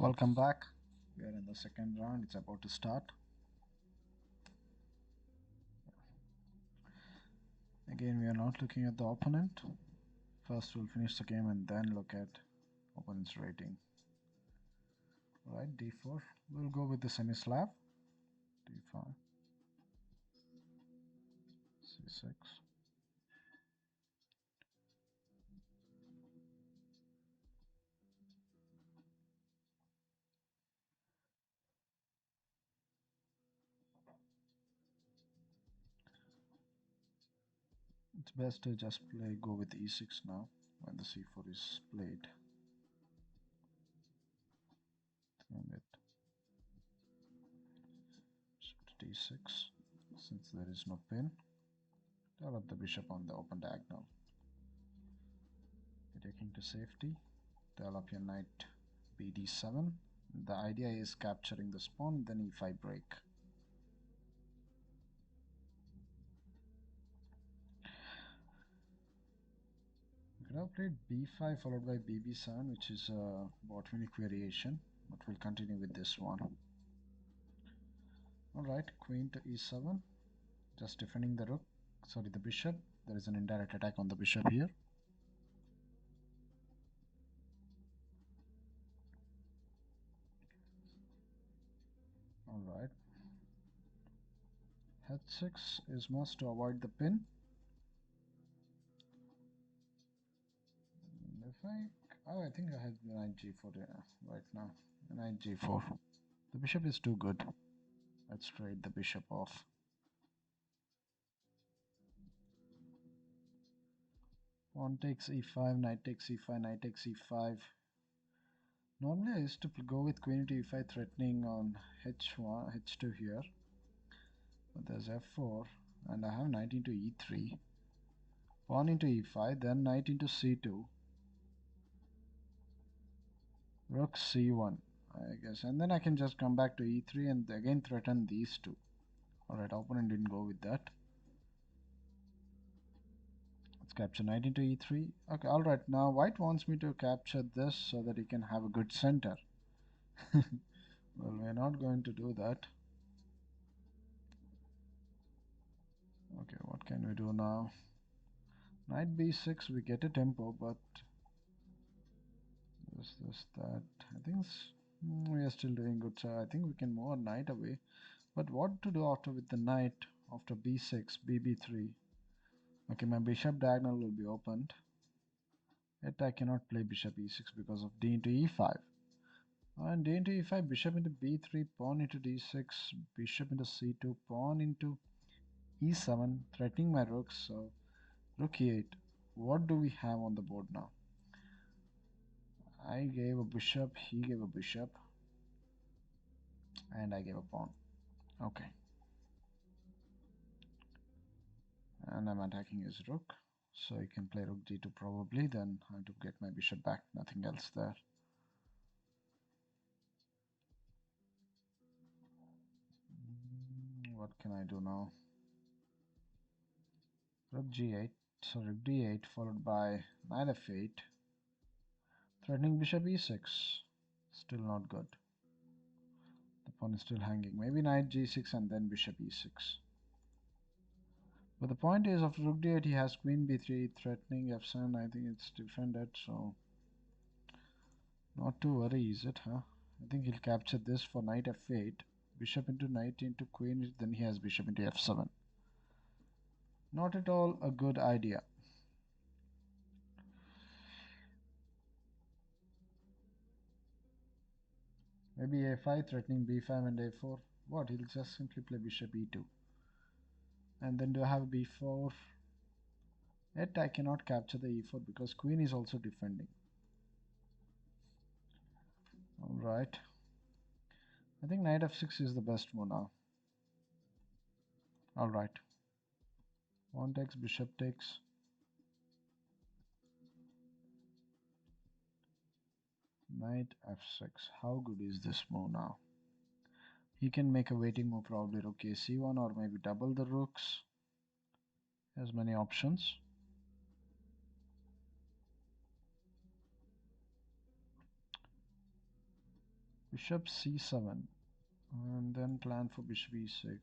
Welcome back. We are in the second round. It's about to start. Again, we are not looking at the opponent. First, we'll finish the game and then look at opponent's rating. Alright, d4. We'll go with the semi-slab. d5, c6. It's best to just go with e6 now when the c4 is played. And it to d6. Since there is no pin, develop the bishop on the open diagonal. You're taking to safety. Develop your knight bd7. The idea is capturing the pawn, then e5 break. You could have played b5 followed by bb7, which is a botanic variation, but we'll continue with this one. Alright, queen to e7, just defending the rook, sorry, the bishop. There is an indirect attack on the bishop here. Alright, h6 is must to avoid the pin. If I think I have knight g4 right now. Knight g4. The bishop is too good. Let's trade the bishop off. Pawn takes e5, knight takes e5, knight takes e5. Normally I used to go with queen to e5 threatening on h1, h2 here. But there's f4 and I have knight into e3. Pawn into e5, then knight into c2. Rook c1, I guess. And then I can just come back to e3 and again threaten these two. Alright, opponent didn't go with that. Let's capture knight into e3. Okay, alright, now white wants me to capture this so that he can have a good center. Well, we're not going to do that. Okay, what can we do now? Knight b6, we get a tempo, but this, that. I think we are still doing good, so I think we can move our knight away. But what to do after with the knight after b6, bb3? Okay, my bishop diagonal will be opened. Yet I cannot play bishop e6 because of d into e5. And d into e5, bishop into b3, pawn into d6, bishop into c2, pawn into e7, threatening my rooks. So rook e8. What do we have on the board now? I gave a bishop, he gave a bishop, and I gave a pawn. Okay. And I'm attacking his rook. So he can play rook d2 probably, then I have to get my bishop back, nothing else there. What can I do now? Rook g8, so rook d8 followed by knight f8, threatening bishop e6, still not good. The pawn is still hanging, maybe knight g6 and then bishop e6. But the point is, after rook d8 he has queen b3 threatening f7. I think it's defended, so not to worry, is it, huh? I think he'll capture this for knight f8, bishop into knight into queen, then he has bishop into f7. Not at all a good idea. Maybe a5 threatening b5 and a4. What? He'll just simply play bishop e2. And then do I have b4? Yet I cannot capture the e4 because queen is also defending. Alright. I think knight f6 is the best move now. Alright. Pawn takes, bishop takes. Knight f6. How good is this move now? He can make a waiting move, probably rook a c1 or maybe double the rooks. He has many options. Bishop c7, and then plan for bishop e6.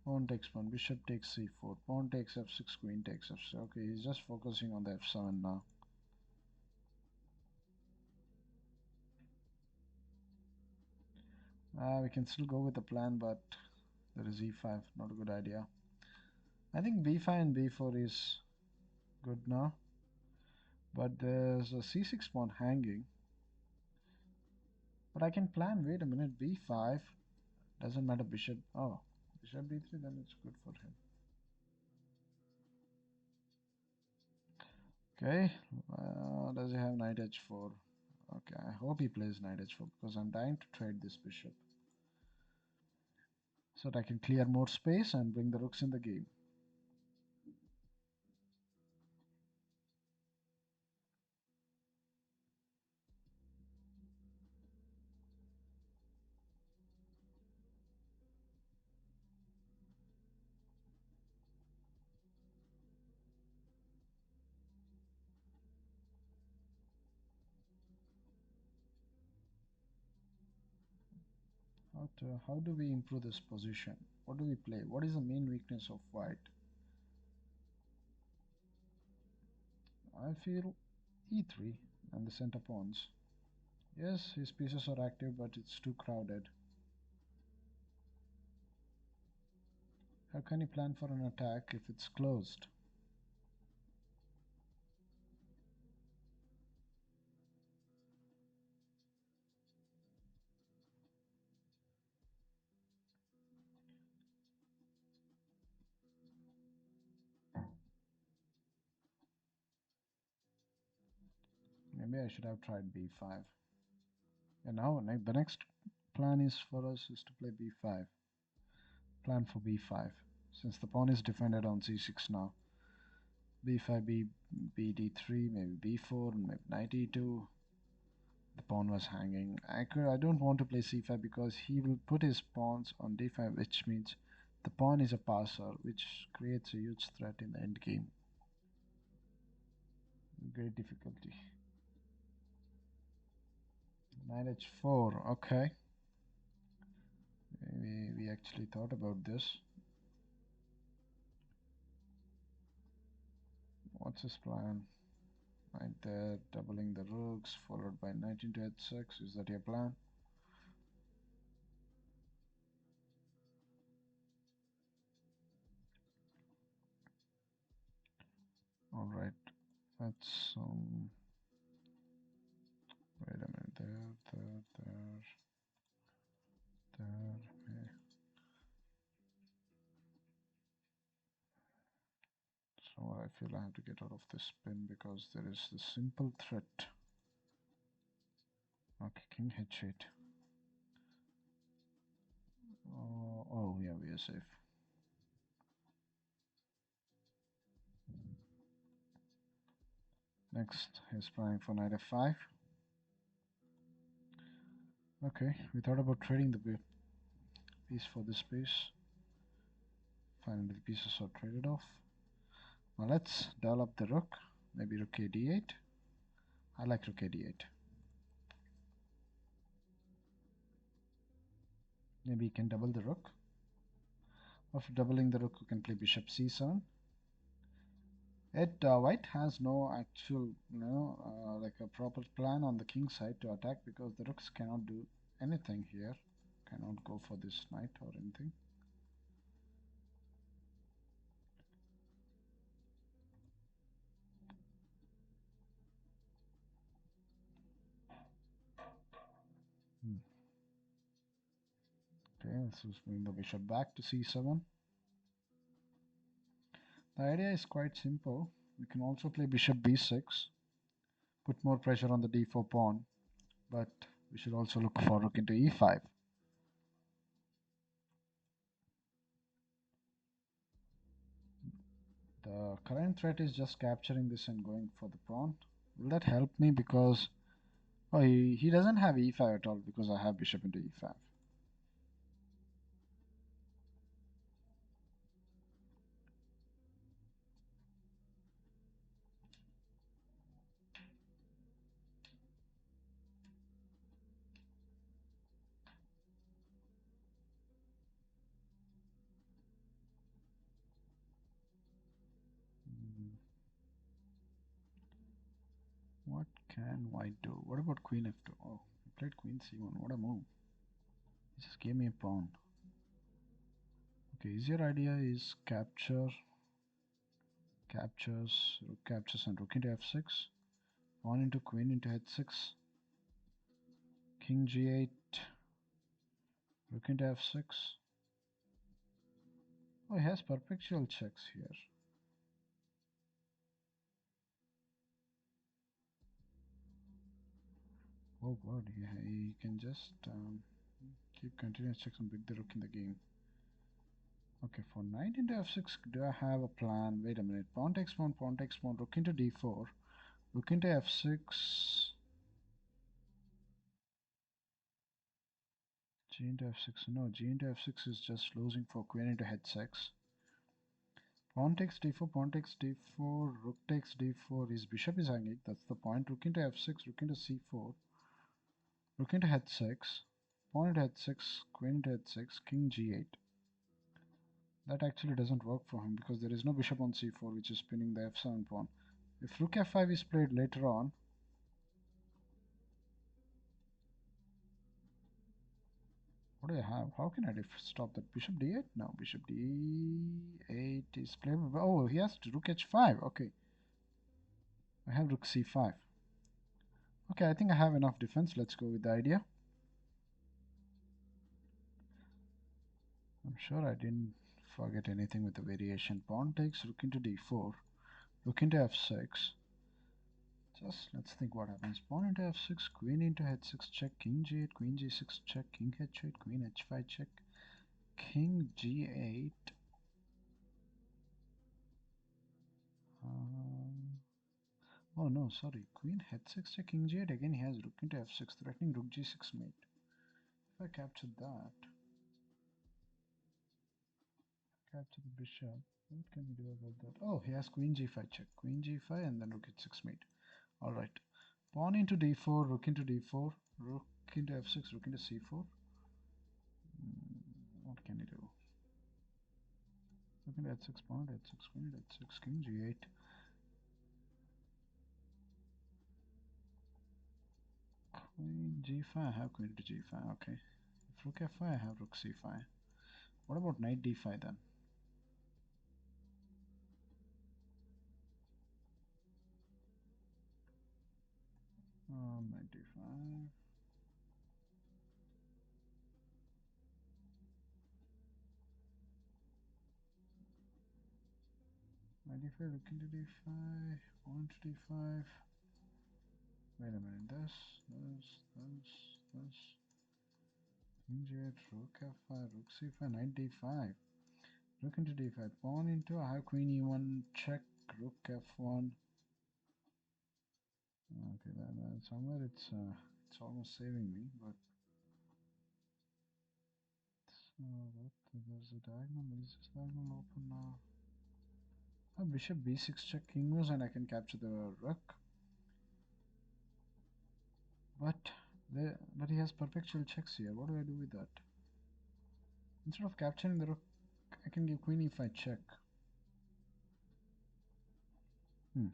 Pawn takes pawn, bishop takes c4, pawn takes f6, queen takes f6. Okay, he's just focusing on the f7 now. We can still go with the plan, but there is e5, not a good idea. I think b5 and b4 is good now, but there's a c6 pawn hanging. But I can plan, wait a minute, b5, doesn't matter, bishop, oh, bishop b3, then it's good for him. Okay, does he have knight h4? Okay, I hope he plays knight h4 because I'm dying to trade this bishop so that I can clear more space and bring the rooks in the game. How do we improve this position? What do we play? What is the main weakness of white? I feel e3 and the center pawns. Yes, his pieces are active, but it's too crowded. How can he plan for an attack if it's closed? Maybe I should have tried b5. And now the next plan is for us is to play b5. Plan for b5. Since the pawn is defended on c6 now. b5, bd3, maybe b4, maybe knight e2. The pawn was hanging. I don't want to play c5 because he will put his pawns on d5, which means the pawn is a passer, which creates a huge threat in the end game. Great difficulty. Knight h4, okay. We actually thought about this. What's his plan? Right there, doubling the rooks, followed by knight into h6. Is that your plan? Alright, let's wait a minute, there. Okay. So I feel I have to get out of this spin because there is the simple threat. Okay, king h8. Oh yeah, we are safe. Next, he's planning for knight f5. Okay, we thought about trading the piece for this piece. Finally, the pieces are traded off. Now let's develop the rook. Maybe rook a d8. I like rook a d8. Maybe you can double the rook. After doubling the rook, you can play bishop c7. White has no actual, like a proper plan on the king side to attack because the rooks cannot do anything here. Cannot go for this knight or anything. Okay, let's just bring the bishop back to c7. The idea is quite simple. We can also play bishop b6, put more pressure on the d4 pawn, but we should also look for rook into e5. The current threat is just capturing this and going for the pawn. Will that help me? Because oh, he doesn't have e5 at all because I have bishop into e5. can white do? What about queen f2? Oh, he played queen c1. What a move. He just gave me a pawn. Okay, easier idea is captures, rook captures and rook into f6. Pawn into queen into h6. King g8. Rook into f6. Oh, he has perpetual checks here. Oh god, he can just keep continuous checks and pick the rook in the game. Okay, for knight into f6, do I have a plan? Wait a minute. Pawn takes pawn takes pawn, rook into d4, rook into f6, g into f6. No, g into f6 is just losing for queen into h6. Pawn takes d4, pawn takes d4, rook takes d4. His bishop is hanging. That's the point. Rook into f6, rook into c4, rook into h6, pawn into h6, queen into h6, king g8. That actually doesn't work for him because there is no bishop on c4 which is pinning the f7 pawn. If rook f5 is played later on, what do I have? How can I stop that? Bishop d8? No, bishop d8 is played. Oh, he has to rook h5. Okay, I have rook c5. Okay, I think I have enough defense. Let's go with the idea. I'm sure I didn't forget anything with the variation. Pawn takes rook into d4, rook into f6. Just let's think what happens. Pawn into f6, queen into h6 check, king g8, queen g6 check, king h8, queen h5 check, king g8. Oh no, sorry. Queen h6 check, king g8. Again, he has rook into f6, threatening rook g6 mate. If I capture that, capture the bishop, what can we do about that? Oh, he has queen g5 check, queen g5, and then rook h6 mate. Alright. Pawn into d4, rook into d4, rook into f6, rook into c4. What can he do? Rook into h6, pawn into h6, queen into h6, king g8. Queen g5, I have queen to g5, okay. If rook f5, I have rook c5. What about knight d5 then? Knight d5. Knight d5, rook into d5, pawn to d5. Wait a minute, this. King g8, rook f5, rook c5, knight d5. Rook into d5, pawn into, I have queen e1, check, rook f1. Okay, then somewhere it's almost saving me, but what? There's a diagonal. Is this diagonal open now? Oh, bishop b6 check, king moves, and I can capture the rook. But but he has perpetual checks here. What do I do with that? Instead of capturing the rook, I can give queen e5 check.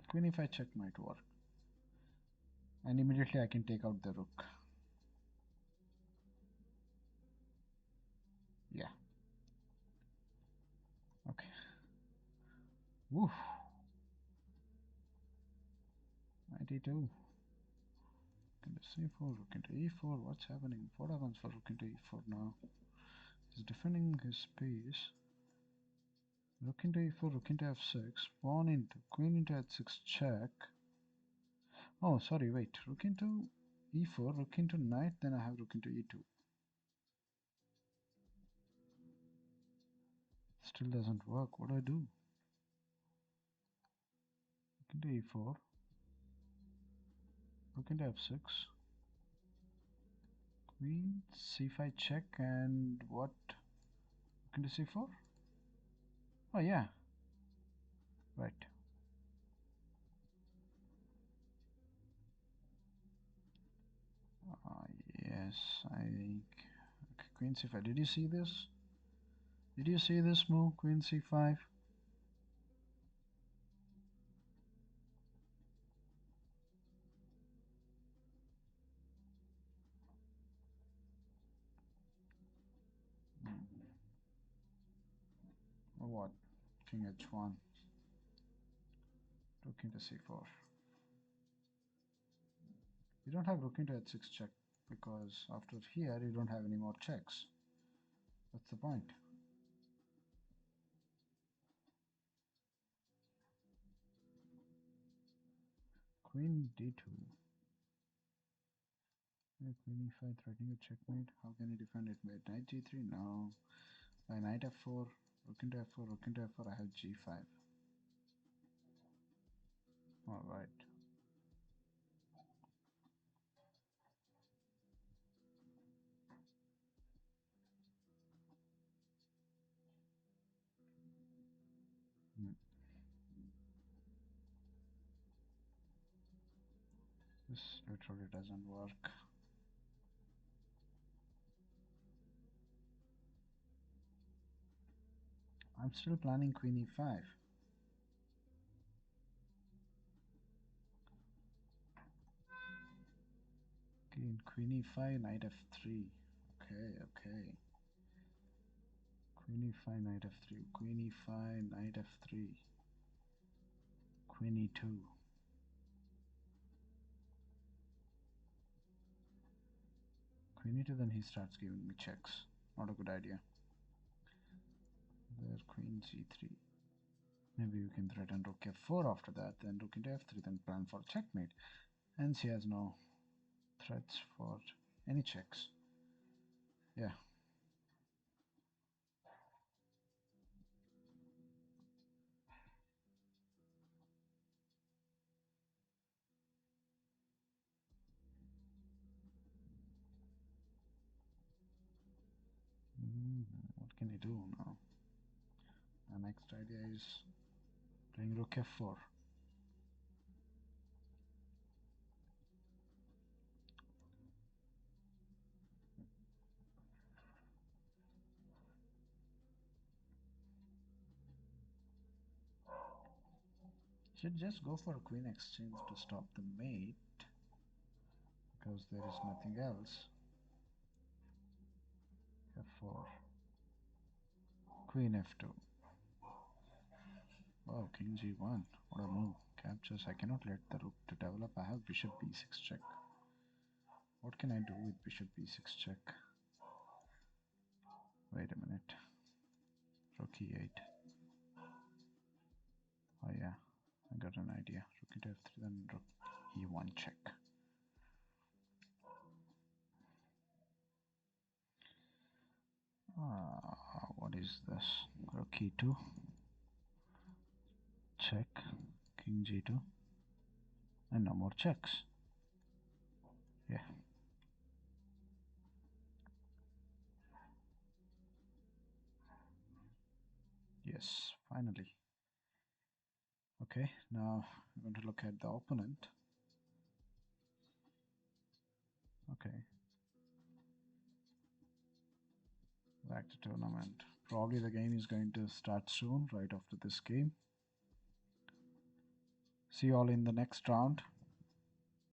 Queen e5 check might work. And immediately I can take out the rook. Yeah. Okay. Woof. Knight e2. Rook into c4, rook into e4. What's happening? What happens for rook into e4 now? He's defending his piece. Rook into e4, rook into f6. Pawn into, queen into h6 check. Oh, sorry, wait. Rook into e4, rook into knight, then I have rook into e2. Still doesn't work. What do I do? Rook into e4, rook into f6, queen c5 check, and what? Rook into c4? Oh yeah, right. Uh, yes, I think. Okay, queen c5. Did you see this? Did you see this move? Queen c5. what? King h1, rook into c4. You don't have rook into h6 check because after here you don't have any more checks. That's the point. Queen d2. Queen e5 threatening a checkmate. How can you defend it? By knight g3? No. By knight f4, rook into f4, rook into f4, I have g5. Alright. Hmm. This literally doesn't work. I'm still planning queen e5. Queen e5, knight f3. Okay. Queen e5, knight f3. Queen e5, knight f3. Queen e2. Queen e2, then he starts giving me checks. Not a good idea. There, queen g3. Maybe you can threaten rook f4 after that, then rook into f3, then plan for checkmate. And she has no threats for any checks. Yeah. What can I do now? The next idea is playing rook f4. Should just go for a queen exchange to stop the mate because there is nothing else. f4, queen f2. Oh, king g1. What a move. Captures. I cannot let the rook to develop. I have bishop b6 check. What can I do with bishop b6 check? Wait a minute. Rook e8. Oh yeah, I got an idea. Rook into f3, then rook e1 check. What is this? Rook e2. Check. King g2. And no more checks. Yeah. Yes, finally. Okay, now I'm going to look at the opponent. Okay. Back to tournament. Probably the game is going to start soon, right after this game. See you all in the next round.